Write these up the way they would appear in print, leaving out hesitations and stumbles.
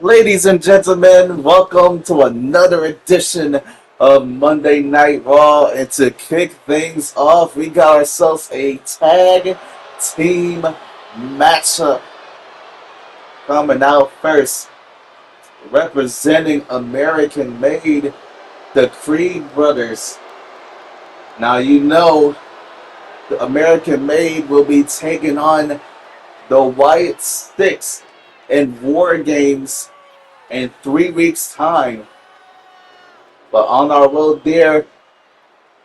Ladies and gentlemen, welcome to another edition of Monday Night Raw. And to kick things off, we got ourselves a tag team matchup coming out first. Representing American Made, the Creed brothers. Now you know the American Made will be taking on the Wyatt Sicks in War Games in 3 weeks' time. But on our road there,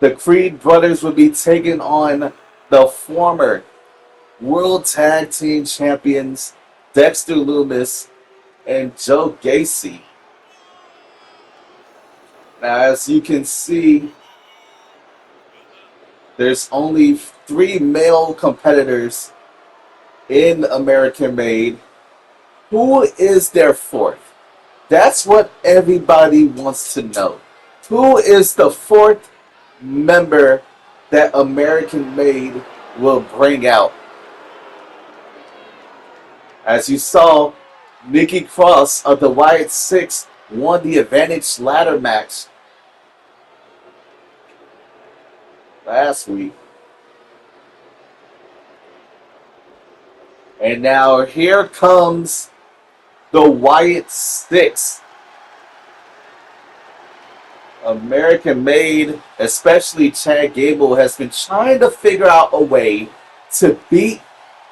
the Creed brothers will be taking on the former World Tag Team Champions Dexter Lumis and Joe Gacy. Now, as you can see, there's only 3 male competitors in American Made. Who is their fourth? That's what everybody wants to know. Who is the fourth member that American Made will bring out? As you saw, Nikki Cross of the Wyatt Sicks won the Advantage ladder match last week. And now here comes the Wyatt Sicks. American Made, especially Chad Gable, has been trying to figure out a way to beat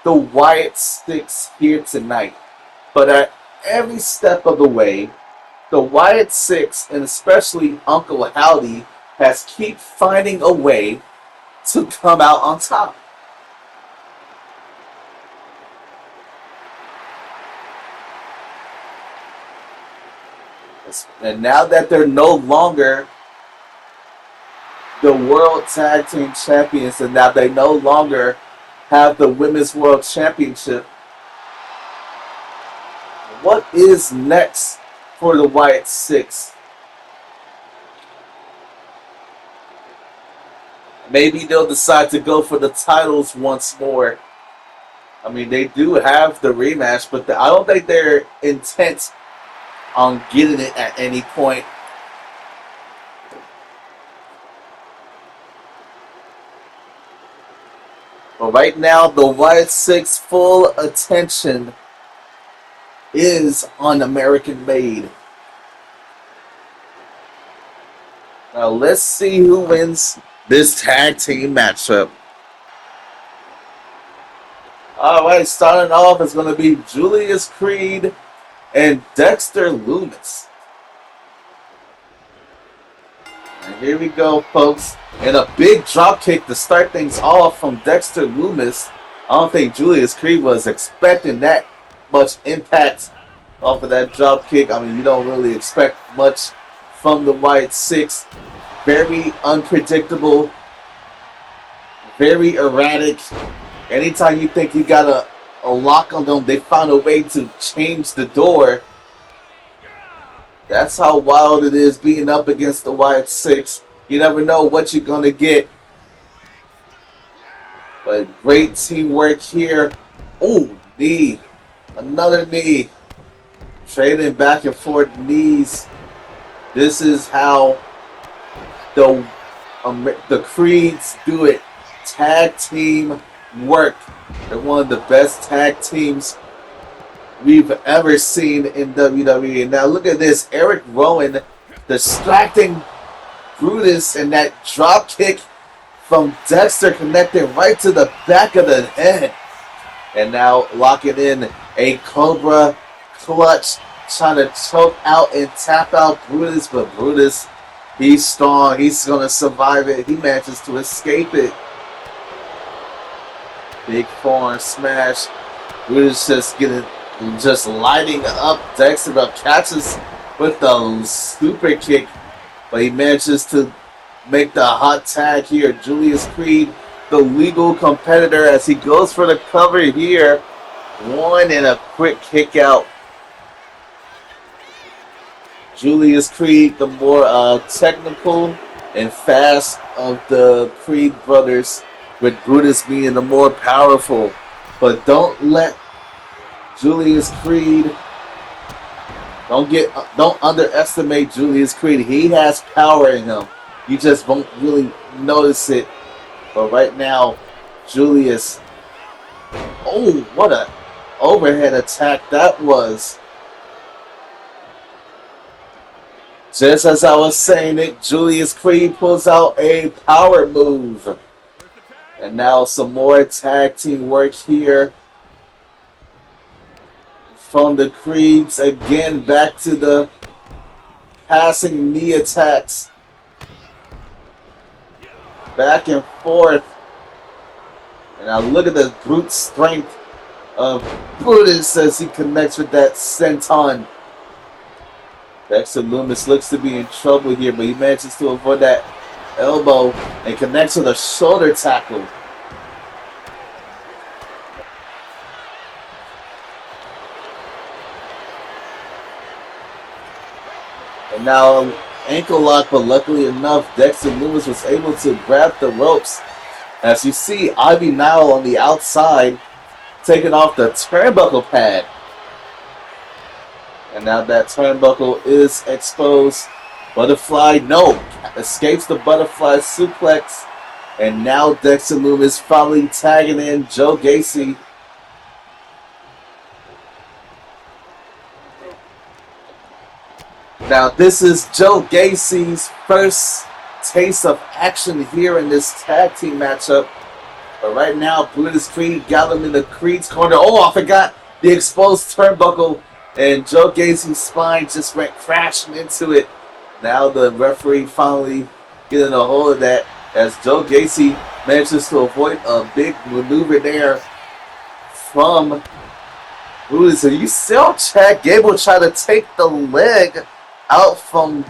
the Wyatt Sicks here tonight. But at every step of the way, the Wyatt Sicks, and especially Uncle Howdy, has keep finding a way to come out on top. And now that they're no longer the World Tag Team Champions, and now they no longer have the Women's World Championship, what is next for the Wyatt Sicks? Maybe they'll decide to go for the titles once more. I mean, they do have the rematch, but I don't think they're intent on getting it at any point. But right now, the Wyatt Sicks' full attention is on American Made. Now let's see who wins this tag team matchup. Alright, starting off is going to be Julius Creed and Dexter Lumis. And here we go, folks. And a big drop kick to start things off from Dexter Lumis. I don't think Julius Creed was expecting that much impact off of that drop kick. I mean, you don't really expect much from the Wyatt Sicks. Very unpredictable. Very erratic. Anytime you think you got a lock on them, they found a way to change the door. That's how wild it is being up against the Wyatt Sicks. You never know what you're going to get. But great teamwork here. Oh, knee. Another knee. Trading back and forth knees. This is how the Creeds do it. Tag team work. They're one of the best tag teams we've ever seen in WWE. And now look at this. Eric Rowan distracting Brutus, and that drop kick from Dexter connected right to the back of the head. And now locking in a Cobra clutch, trying to choke out and tap out Brutus. But Brutus, he's strong. He's going to survive it. He manages to escape it. Big forearm smash. Brutus just lighting up Dexter, but catches with the super kick. But he manages to make the hot tag here. Julius Creed, the legal competitor, as he goes for the cover here. One and a quick kick out. Julius Creed, the more technical and fast of the Creed brothers, with Brutus being the more powerful. But don't let Julius Creed Don't underestimate Julius Creed. He has power in him. You just won't really notice it. But right now, Julius. Oh, what a overhead attack that was. Just as I was saying it, Julius Creed pulls out a power move. And now some more tag team work here from the Creeds. Again, back to the passing knee attacks. Back and forth. And now look at the brute strength of Brutus as he connects with that senton. Dexter Lumis looks to be in trouble here, but he manages to avoid that elbow and connects with a shoulder tackle. And now ankle lock, but luckily enough, Dexter Lumis was able to grab the ropes. As you see, Ivy Nile on the outside taking off the turnbuckle pad. And now that turnbuckle is exposed. Butterfly, no, escapes the butterfly suplex. And now Dexter Lumis finally tagging in Joe Gacy. Now this is Joe Gacy's first taste of action here in this tag team matchup. But right now, Brutus Creed got him in the Creed's corner. Oh, I forgot the exposed turnbuckle. And Joe Gacy's spine just went crashing into it. Now the referee finally getting a hold of that as Joe Gacy manages to avoid a big maneuver there from Brutus. And you saw Chad Gable try to take the leg out from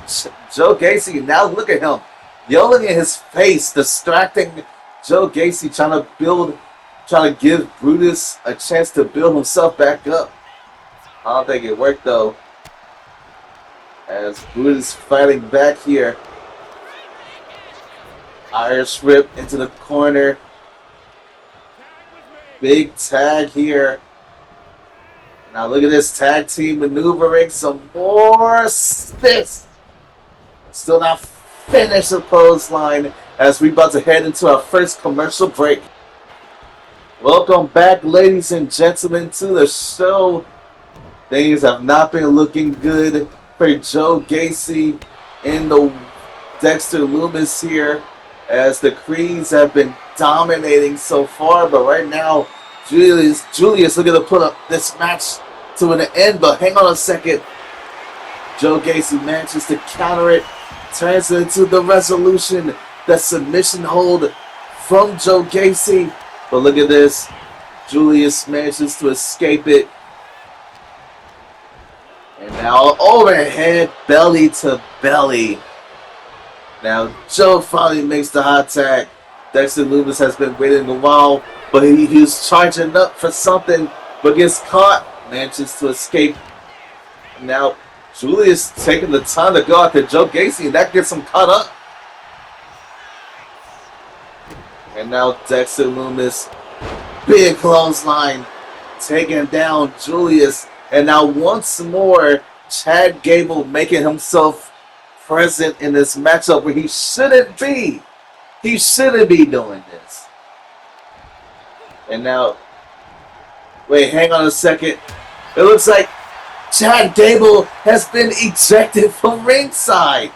Joe Gacy. Now look at him yelling in his face, distracting Joe Gacy, trying to give Brutus a chance to build himself back up. I don't think it worked though, as Brutus fighting back here. Irish whip into the corner. Big tag here. Now look at this tag team maneuvering. Some more stiffs. Still not finished the clothesline as we about to head into our first commercial break. Welcome back, ladies and gentlemen, to the show. Things have not been looking good for Joe Gacy and the Dexter Lumis here, as the Creeds have been dominating so far. But right now, Julius looking to put up this match to an end. But hang on a second. Joe Gacy manages to counter it, turns it into the resolution, the submission hold from Joe Gacy. But look at this. Julius manages to escape it. And now overhead, belly to belly. Now Joe finally makes the hot tag. Dexter Lumis has been waiting a while, but he was charging up for something, but gets caught. Manages to escape. Now Julius taking the time to go after Joe Gacy, and that gets him caught up. And now Dexter Lumis, big clothesline, taking down Julius. And now once more, Chad Gable making himself present in this matchup where he shouldn't be. He shouldn't be doing this. And now, wait, hang on a second. It looks like Chad Gable has been ejected from ringside.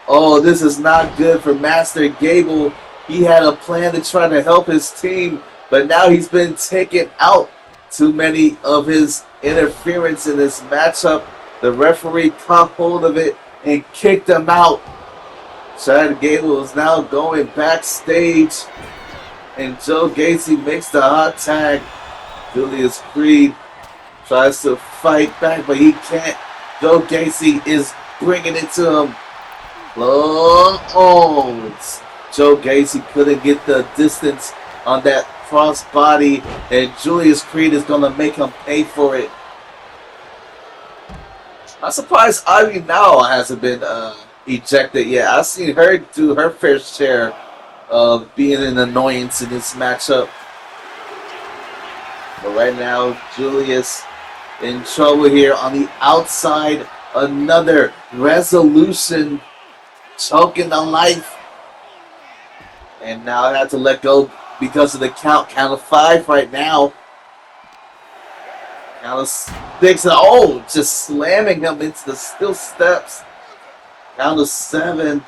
Oh, this is not good for Master Gable. He had a plan to try to help his team, but now he's been taken out. Too many of his interference in this matchup. The referee caught hold of it and kicked him out. Chad Gable is now going backstage, and Joe Gacy makes the hot tag. Julius Creed tries to fight back, but he can't. Joe Gacy is bringing it to him. Oh, Joe Gacy couldn't get the distance on that crossbody, and Julius Creed is going to make him pay for it. I'm surprised Ivy now hasn't been ejected yet. I've seen her do her fair share of being an annoyance in this matchup. But right now, Julius in trouble here on the outside. Another resolution choking the life. And now I have to let go because of the count. Count of 5 right now. Count of 6. Oh, just slamming him into the steel steps. Count of 7.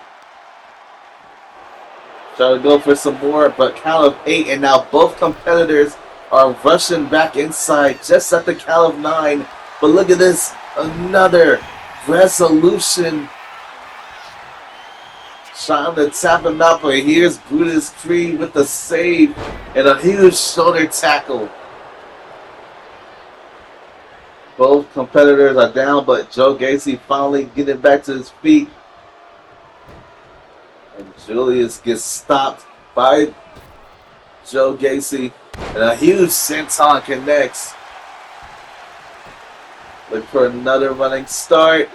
Try to go for some more, but count of 8. And now both competitors are rushing back inside just at the count of 9. But look at this. Another resolution. Trying to tap him out, but here's Brutus Creed with the save and a huge shoulder tackle. Both competitors are down, but Joe Gacy finally getting back to his feet. And Julius gets stopped by Joe Gacy. And a huge senton connects. Look for another running start.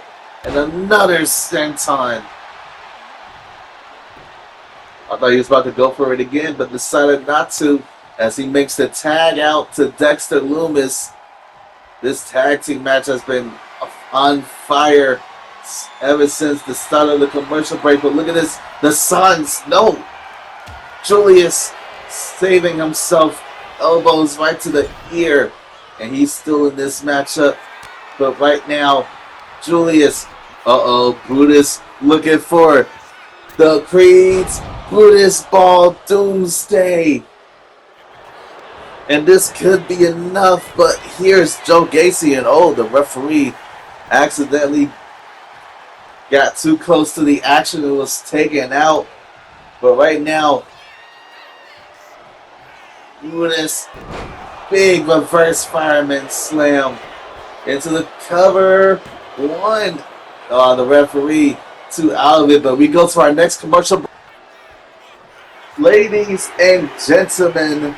And another senton. I thought he was about to go for it again, but decided not to as he makes the tag out to Dexter Lumis. This tag team match has been on fire ever since the start of the commercial break. But look at this. The Suns. No. Julius saving himself. Elbows right to the ear. And he's still in this matchup. But right now, Julius. Brutus looking for the Creed's Brutus Ball Doomsday. And this could be enough, but here's Joe Gacy, and the referee accidentally got too close to the action and was taken out. But right now, Brutus, big reverse fireman slam into the cover. 1. The referee 2 out of it, but we go to our next commercial. Ladies and gentlemen,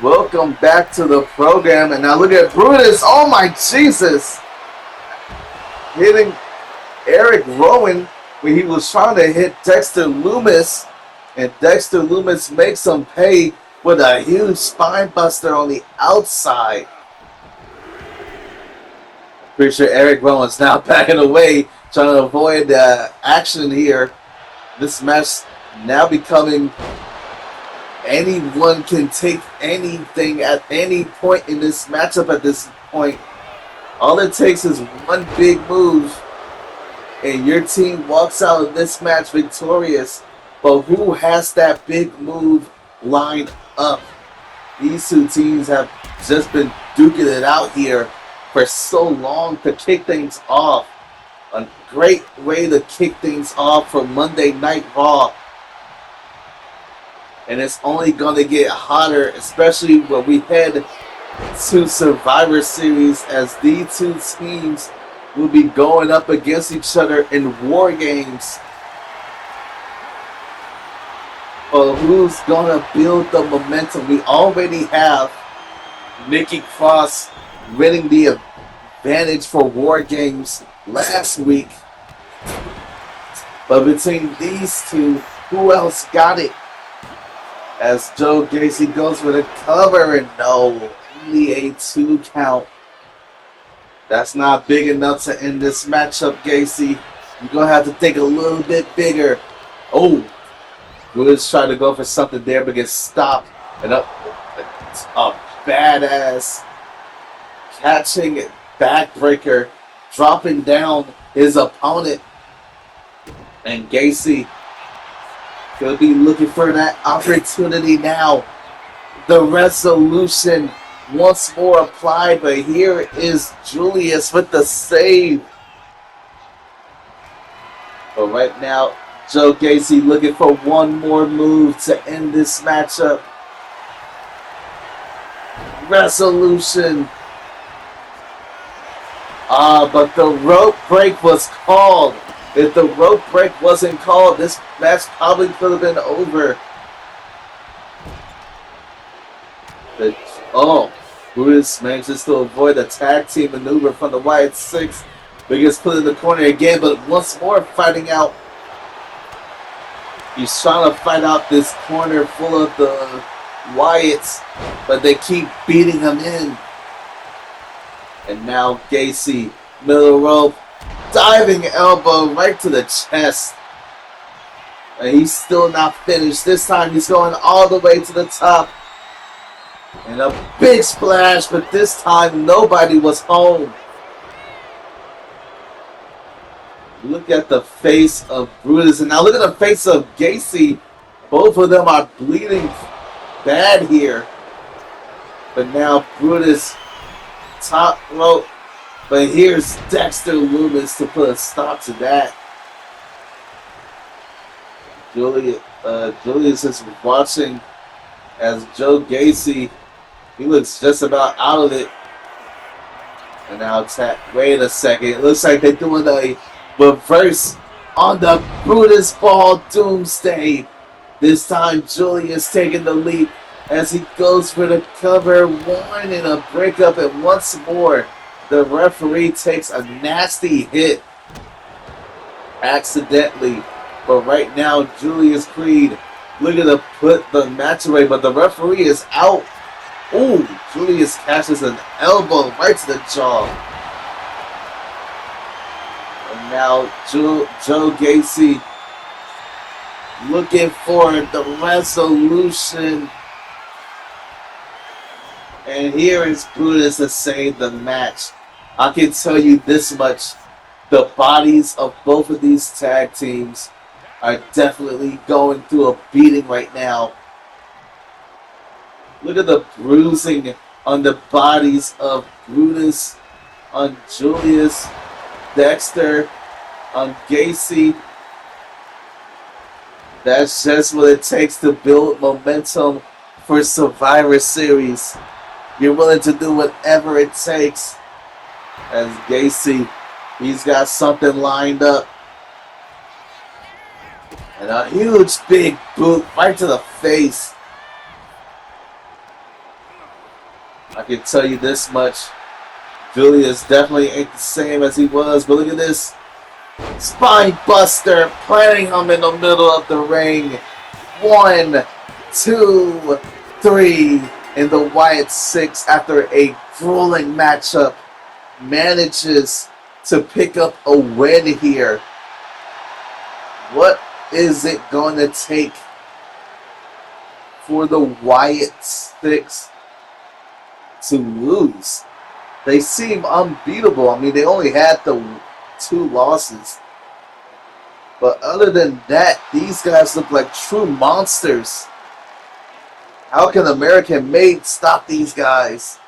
welcome back to the program. And now look at Brutus. Oh my Jesus. Hitting Eric Rowan when he was trying to hit Dexter Lumis. And Dexter Lumis makes him pay with a huge spine buster on the outside. Pretty sure Eric Rowan's now backing away, trying to avoid action here. This match now becoming anyone can take anything at any point in this matchup at this point. All it takes is one big move and your team walks out of this match victorious. But who has that big move lined up? These two teams have just been duking it out here for so long to kick things off. A great way to kick things off for Monday Night Raw. And it's only going to get hotter, especially when we head to Survivor Series, as these two teams will be going up against each other in War Games. But who's going to build the momentum? We already have Nikki Cross winning the advantage for War Games last week. But between these two, who else got it? As Joe Gacy goes for the cover, and no, only a 2 count. That's not big enough to end this matchup, Gacy. You're going to have to think a little bit bigger. Oh, Brutus tried to go for something there, but gets stopped. And a badass catching backbreaker, dropping down his opponent. And Gacy could be looking for that opportunity now. The resolution once more applied, but here is Julius with the save. But right now, Joe Gacy looking for one more move to end this matchup. Resolution. But the rope break was called. If the rope break wasn't called, this match probably could have been over. Brutus manages to avoid the tag team maneuver from the Wyatt Sicks. But he gets put in the corner again, but once more fighting out. He's trying to fight out this corner full of the Wyatts, but they keep beating him in. And now Gacy, middle rope, diving elbow right to the chest. And he's still not finished. This time he's going all the way to the top. And a big splash, but this time nobody was home. Look at the face of Brutus. And now look at the face of Gacy. Both of them are bleeding bad here. But now Brutus, top rope. But here's Dexter Loomis to put a stop to that. Julius is watching as Joe Gacy, he looks just about out of it. And now wait a second. It looks like they're doing a reverse on the Brutus Ball Doomsday. This time Julius taking the lead as he goes for the cover. One and a breakup, and once more the referee takes a nasty hit accidentally. But right now Julius Creed looking to put the match away, but the referee is out. Ooh, Julius catches an elbow right to the jaw. And now Joe Gacy looking for the resolution. And here is Brutus to save the match. I can tell you this much. The bodies of both of these tag teams are definitely going through a beating right now. Look at the bruising on the bodies of Brutus, on Julius, Dexter, on Gacy. That's just what it takes to build momentum for Survivor Series. You're willing to do whatever it takes. As Gacy, he's got something lined up. And a huge big boot right to the face. I can tell you this much. Julius definitely ain't the same as he was, but look at this. Spine buster, planting him in the middle of the ring. 1, 2, 3. And the Wyatt Sicks, after a grueling matchup, manages to pick up a win here. What is it going to take for the Wyatt Sicks to lose? They seem unbeatable. I mean, they only had the 2 losses. But other than that, these guys look like true monsters. How can American Made stop these guys?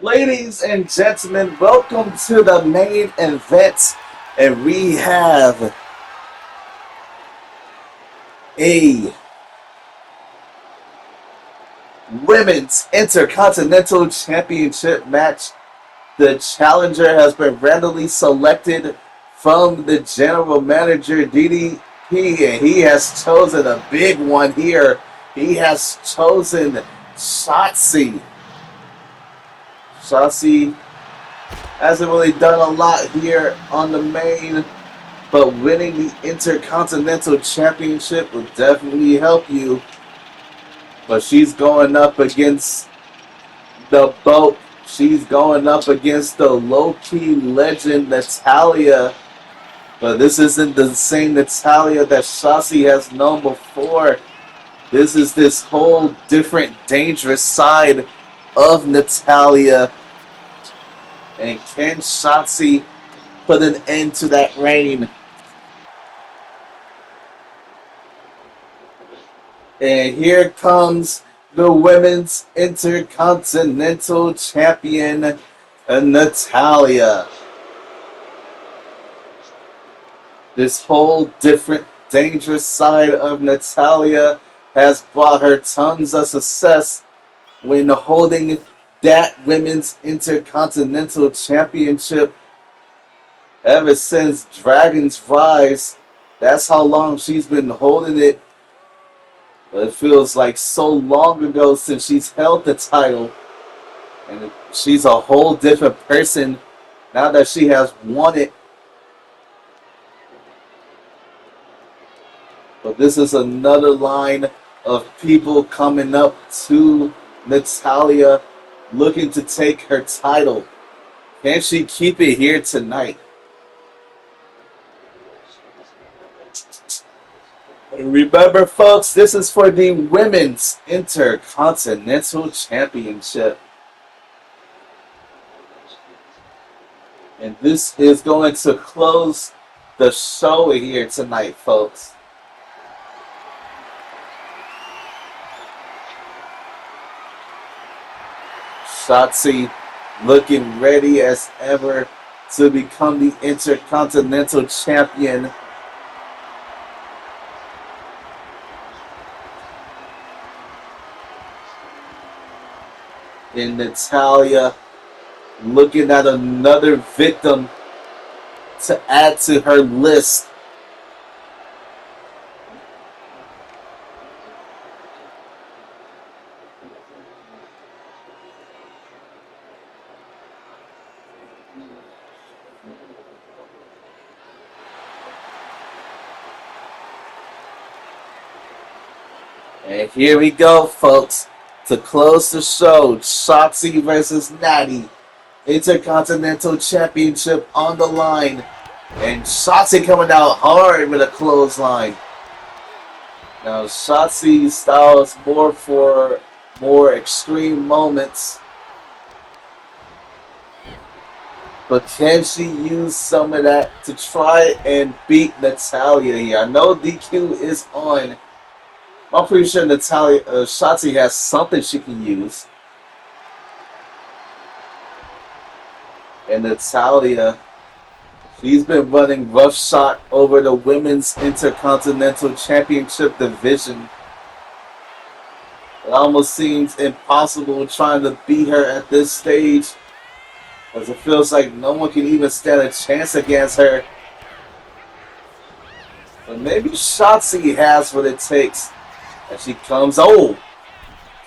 Ladies and gentlemen, welcome to the main event. And we have a Women's Intercontinental Championship match. The challenger has been randomly selected from the general manager DDP, and he has chosen a big one here. He has chosen Shotzi. Shotzi hasn't really done a lot here on the main, but winning the Intercontinental Championship will definitely help you. But she's going up against the boat. She's going up against the low-key legend Natalya. But this isn't the same Natalya that Shotzi has known before. This is this whole different dangerous side of Natalya. And can Shotzi put an end to that reign? And here comes the Women's Intercontinental Champion, Natalya. This whole different dangerous side of Natalya has brought her tons of success when holding that Women's Intercontinental Championship ever since Dragon's Rise. That's how long she's been holding it. But it feels like so long ago since she's held the title. And she's a whole different person now that she has won it. But this is another line of people coming up to Natalya looking to take her title. Can she keep it here tonight? And remember, folks, this is for the Women's Intercontinental Championship. And this is going to close the show here tonight, folks. Shotzi looking ready as ever to become the Intercontinental Champion. And Natalya looking at another victim to add to her list. And here we go, folks. To close the show, Shotzi versus Natty. Intercontinental Championship on the line. And Shotzi coming out hard with a clothesline. Now, Shotzi's style is more for more extreme moments. But can she use some of that to try and beat Natalya here? I know DQ is on. I'm pretty sure Shotzi has something she can use. And Natalya, she's been running roughshod over the Women's Intercontinental Championship division. It almost seems impossible trying to beat her at this stage, as it feels like no one can even stand a chance against her. But maybe Shotzi has what it takes. And she comes,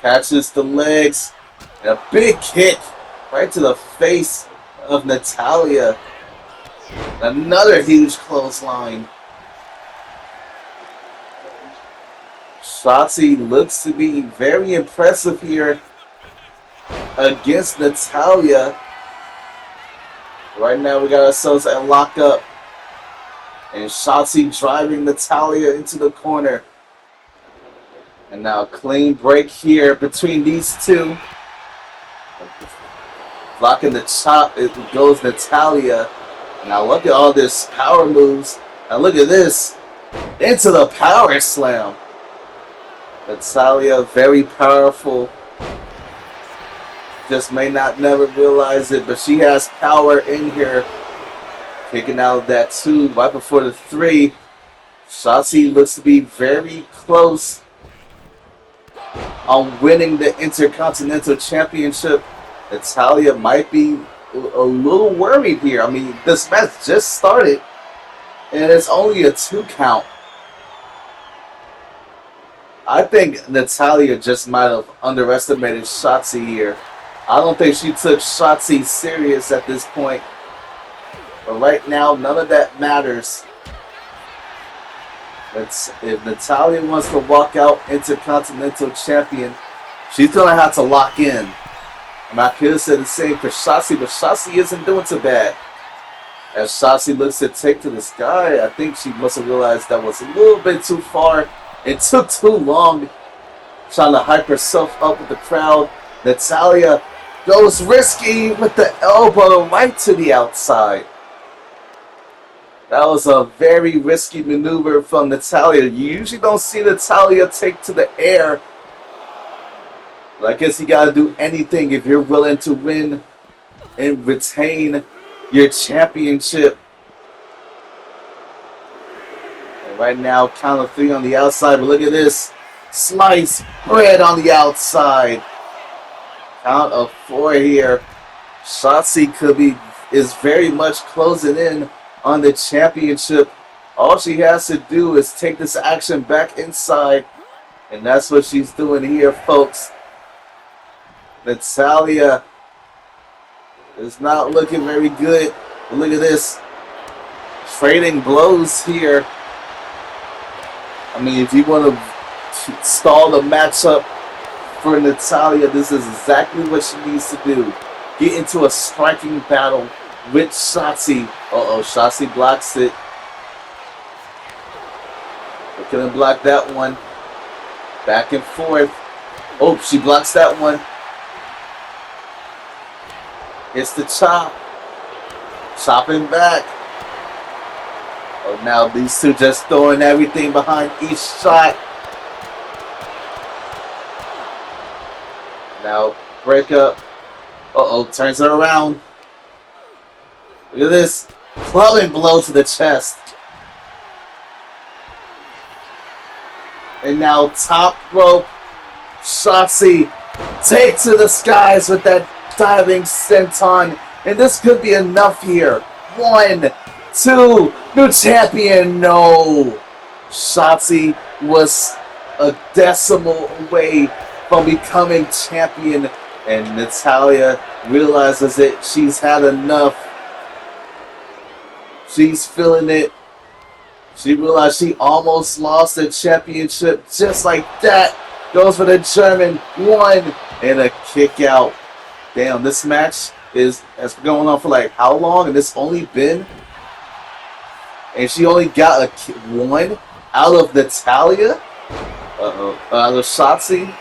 catches the legs, and a big kick right to the face of Natalya. Another huge clothesline. Shotzi looks to be very impressive here against Natalya. Right now we got ourselves a lockup. And Shotzi driving Natalya into the corner. And now a clean break here between these two. Blocking the chop, it goes Natalya. Now look at all this power moves. Now look at this. Into the power slam. Natalya, very powerful. just may not never realize it, but she has power in here. Kicking out that 2 right before the 3. Shotzi looks to be very close on winning the Intercontinental Championship. Natalya might be a little worried here. I mean, this match just started, and it's only a 2 count. I think Natalya just might have underestimated Shotzi here. I don't think she took Shotzi serious at this point. But right now, none of that matters. If Natalya wants to walk out Intercontinental Champion, she's going to have to lock in. And I could have said the same for Shotzi, but Shotzi isn't doing too bad. As Shotzi looks to take to the sky, I think she must have realized that was a little bit too far. It took too long trying to hype herself up with the crowd. Natalya goes risky with the elbow right to the outside. That was a very risky maneuver from Natalya. You usually don't see Natalya take to the air. But I guess you gotta do anything if you're willing to win and retain your championship. And right now, count of 3 on the outside. But look at this. Slice bread on the outside. Count of 4 here. Shotzi is very much closing in on the championship. All she has to do is take this action back inside, and that's what she's doing here, folks. Natalya is not looking very good. But look at this. Trading blows here. I mean, if you want to stall the matchup for Natalya, this is exactly what she needs to do. Get into a striking battle with Shotzi. Shotzi blocks it. We couldn't block that one. Back and forth. Oh, she blocks that one. It's the chop. Chopping back. Oh, now these two just throwing everything behind each shot. Now break up. Turns her around. Look at this. Clubbing blow to the chest. And now top rope. Shotzi take to the skies with that diving senton. And this could be enough here. 1, 2. New champion. No. Shotzi was a decimal away from becoming champion. And Natalya realizes that she's had enough. She's feeling it. She realized she almost lost the championship just like that. Goes for the German 1 and a kick out. Damn, this match has been going on for like how long? And it's only been... And she only got a 1 out of Natalya. Out of Shotzi.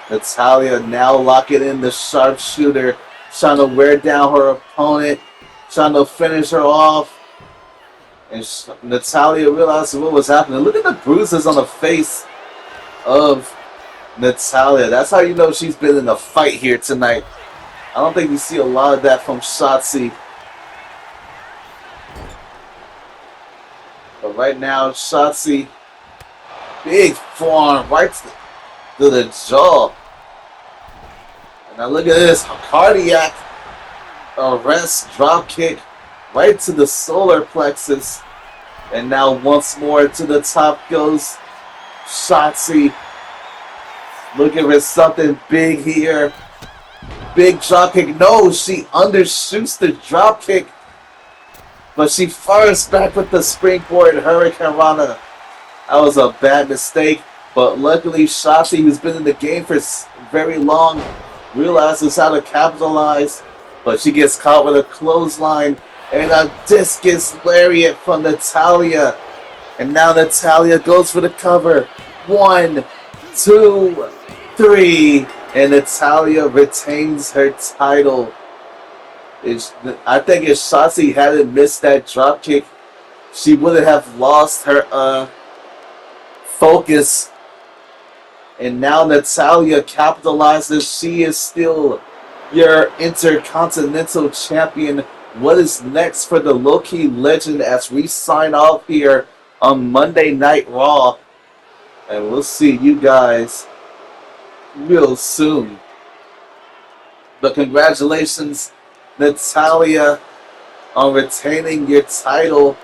Natalya now locking in the sharpshooter. Trying to wear down her opponent. Trying to finish her off. And Natalya realized what was happening. Look at the bruises on the face of Natalya. That's how you know she's been in a fight here tonight. I don't think you see a lot of that from Shotzi. But right now, Shotzi, big forearm right to the jaw. And now look at this, cardiac arrest drop kick right to the solar plexus. And now once more to the top goes Shotzi. Looking for something big here. Big drop kick. No, she undershoots the drop kick. But she fires back with the springboard Hurricane Rana. That was a bad mistake. But luckily Shotzi, who's been in the game for very long, realizes how to capitalize. But she gets caught with a clothesline. And a discus lariat from Natalya. And now Natalya goes for the cover. 1, 2, 3. And Natalya retains her title. I think if Shotzi hadn't missed that dropkick, she would have lost her focus. And now Natalya capitalizes. She is still your Intercontinental Champion. What is next for the low-key legend as we sign off here on Monday Night Raw? And we'll see you guys real soon. But congratulations, Natalya, on retaining your title